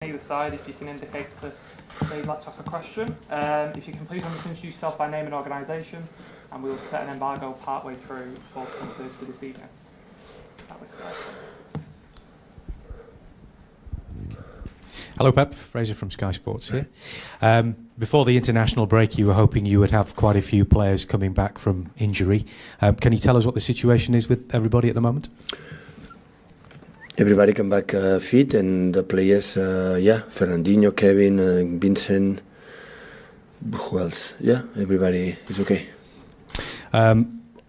either side, if you can indicate that they'd like to ask a question. If you can please introduce yourself by name and organisation, and we will set an embargo partway through for this evening. That was Hello Pep, Fraser from Sky Sports here. Before the international break, you were hoping you would have quite a few players coming back from injury. Can you tell us what the situation is with everybody at the moment? Everybody come back fit, and the players, Fernandinho, Kevin, Vincent, who else? Yeah, everybody is okay.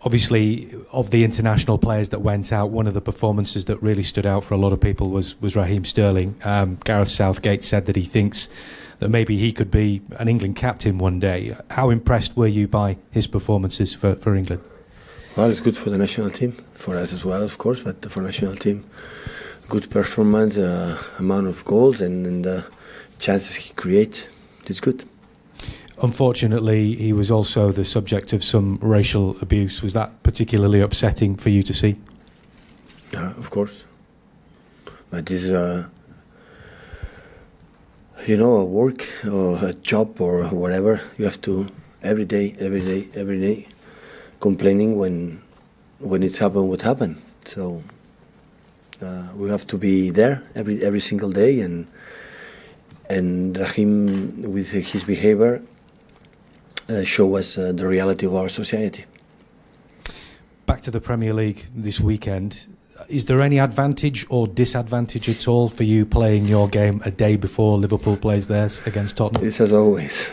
Obviously, of the international players that went out, one of the performances that really stood out for a lot of people was Raheem Sterling. Gareth Southgate said that he thinks that maybe he could be an England captain one day. How impressed were you by his performances for England? Well, it's good for the national team, for us as well, of course, but for national team, good performance, amount of goals and chances he creates. It's good. Unfortunately, he was also the subject of some racial abuse. Was that particularly upsetting for you to see? Yeah, of course. But this is a work or a job or whatever. You have to every day complaining when it's happened what happened. So we have to be there every single day, and Raheem with his behavior show us the reality of our society. Back to the Premier League this weekend. Is there any advantage or disadvantage at all for you playing your game a day before Liverpool plays theirs against Tottenham? It's as always.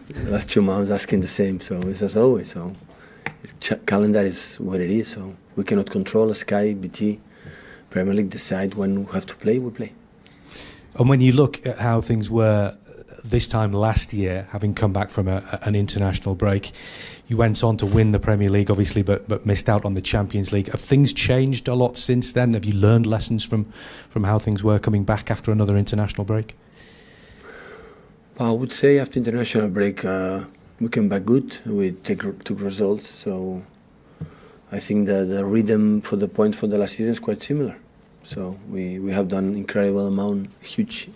The last 2 months asking the same, so it's as always. So calendar is what it is. So we cannot control. Sky, BT, Premier League decide when we have to play. We play. And when you look at how things were this time last year, having come back from an international break, you went on to win the Premier League, obviously, but missed out on the Champions League. Have things changed a lot since then? Have you learned lessons from how things were coming back after another international break? Well, I would say after international break, we came back good. We took results. So I think that the rhythm for the points for the last season is quite similar. So we have done incredible amount, huge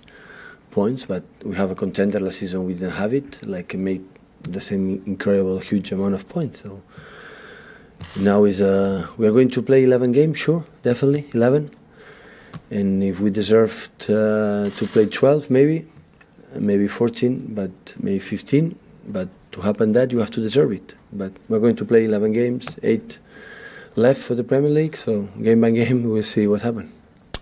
points, but we have a contender last season. We didn't have it, like make the same incredible, huge amount of points. So now we are going to play 11 games, sure, definitely 11. And if we deserve to play 12, maybe 14, but maybe 15. But to happen that, you have to deserve it. But we're going to play 11 games, 8 left for the Premier League. So game by game, we'll see what happens.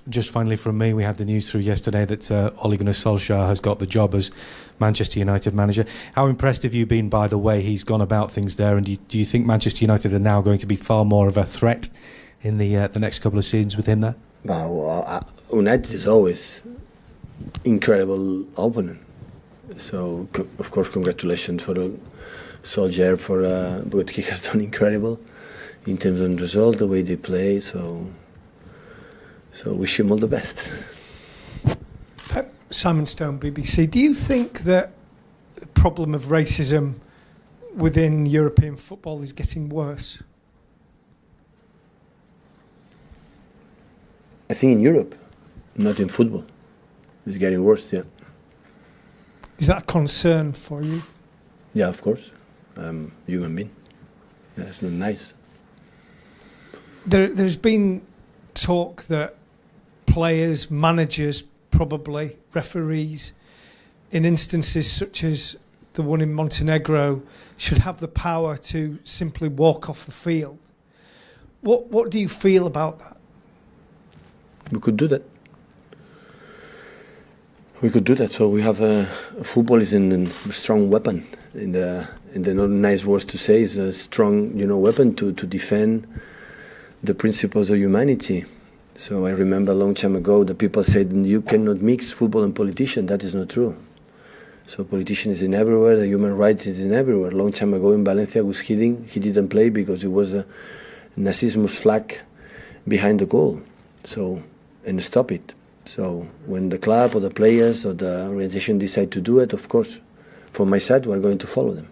Just finally from me, we had the news through yesterday that Ole Gunnar Solskjaer has got the job as Manchester United manager. How impressed have you been by the way he's gone about things there, and do you think Manchester United are now going to be far more of a threat in the next couple of seasons with him there? Well, United is always incredible opponent. So, of course, congratulations for Solskjaer for what he has done incredible in terms of results, the way they play. So wish him all the best. Pep, Simon Stone, BBC. Do you think that the problem of racism within European football is getting worse? I think in Europe, not in football. It's getting worse, yeah. Is that a concern for you? Yeah, of course. Human being. Yeah, it's not nice. There's been talk that players, managers, probably referees, in instances such as the one in Montenegro, should have the power to simply walk off the field. What do you feel about that? We could do that. So we have football is a strong weapon. In the not nice words to say, is a strong weapon to defend the principles of humanity. So I remember a long time ago the people said you cannot mix football and politician. That is not true. So politician is in everywhere, the human rights is in everywhere. A long time ago in Valencia was hitting, he didn't play because it was a Nazismus flag behind the goal. So, and stop it. So when the club or the players or the organization decide to do it, of course, from my side, we're going to follow them.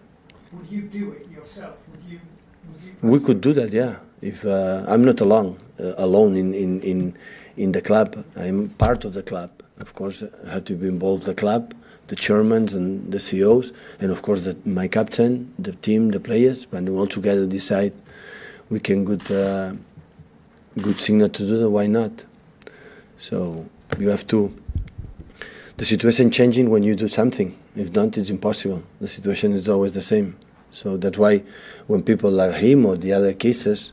Would you do it yourself? We could do that, yeah. If I'm not alone in the club, I'm part of the club. Of course, had to be involved the club, the chairmen and the CEOs, and of course my captain, the team, the players. But we all together decide we can good signal to do that. Why not? So you have to. The situation changing when you do something. If not, it's impossible. The situation is always the same. So that's why when people like him or the other cases,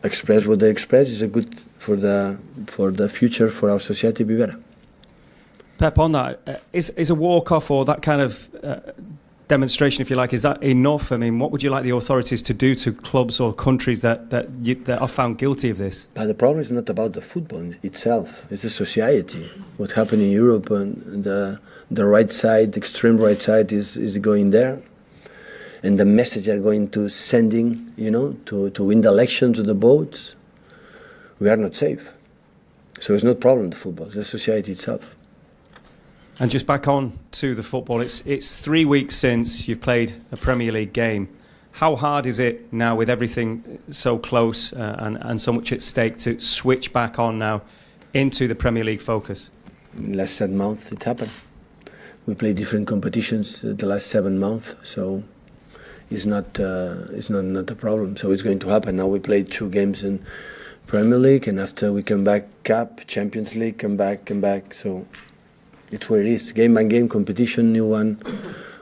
express what they express, is a good for the future for our society to be better. Pep, on that, is a walk-off or that kind of demonstration, if you like, is that enough? I mean, what would you like the authorities to do to clubs or countries that are found guilty of this? But the problem is not about the football itself. It's the society. What happened in Europe, and the right side, the extreme right side, is going there. And the message they're going to sending, to win the election to the votes, we are not safe. So it's not problem, the football, it's the society itself. And just back on to the football, it's 3 weeks since you've played a Premier League game. How hard is it now, with everything so close and so much at stake, to switch back on now into the Premier League focus? Last 7 months it happened. We played different competitions the last 7 months, so it's not a problem. So it's going to happen. Now we played 2 games in Premier League, and after we come back, Cup, Champions League, come back. So it's where it is. Game by game competition, new one.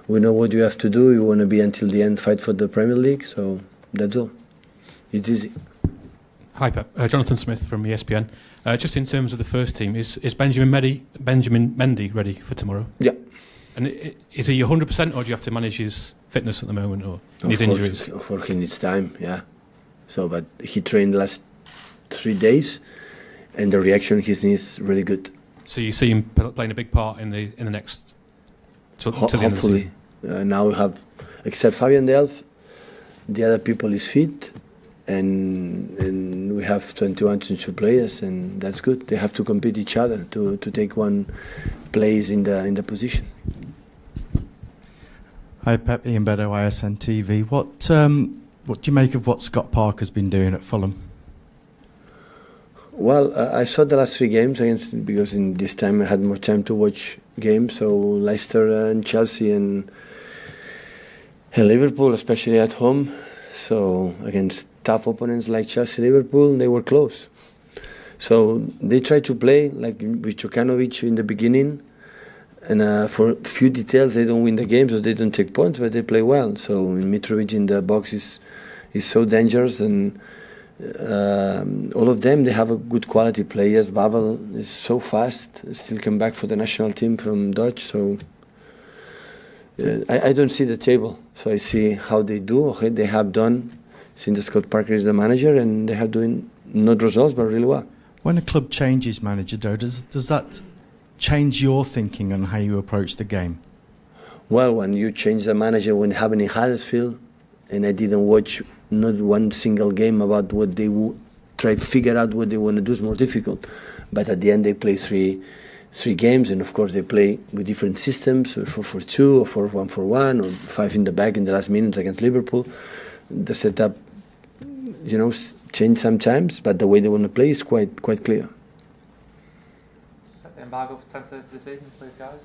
We know what you have to do. You want to be until the end, fight for the Premier League. So that's all. It's easy. Hi, Pep. Jonathan Smith from ESPN. Just in terms of the first team, is Benjamin Mendy ready for tomorrow? Yeah. And is he 100%, or do you have to manage his fitness at the moment, or his injuries? Of course, he needs time. Yeah. So, but he trained the last 3 days, and the reaction he needs really good. So you see him playing a big part in the next to the end of the Hopefully. season? Now we have, except Fabian Delph, the other people is fit, and we have 21, 22 players, and that's good. They have to compete each other to take one place in the position. Hi Pep, Ian Beddow, ISN TV. What do you make of what Scott Parker's been doing at Fulham? Well, I saw the last 3 games because in this time I had more time to watch games. So Leicester and Chelsea and Liverpool, especially at home. So against tough opponents like Chelsea, Liverpool, they were close. So they tried to play like with Jokanovic in the beginning, and for a few details they don't win the game, so they don't take points, but they play well. So Mitrovic in the box is so dangerous, and all of them, they have a good quality players. Babel is so fast, still come back for the national team from Dutch. So I don't see the table, so I see how they do, how they have done since Scott Parker is the manager, and they have doing not results but really well. When a club changes manager, though, does that change your thinking on how you approach the game? Well, when you change the manager, when happened in Huddersfield, and I didn't watch not one single game about what they try to figure out what they want to do, is more difficult. But at the end, they play three games, and of course they play with different systems, 4-4-2 or 4-1-4-1 or 5 in the back in the last minutes against Liverpool. The setup, change sometimes, but the way they want to play is quite clear. Set the embargo for 10:30 this evening, please, guys.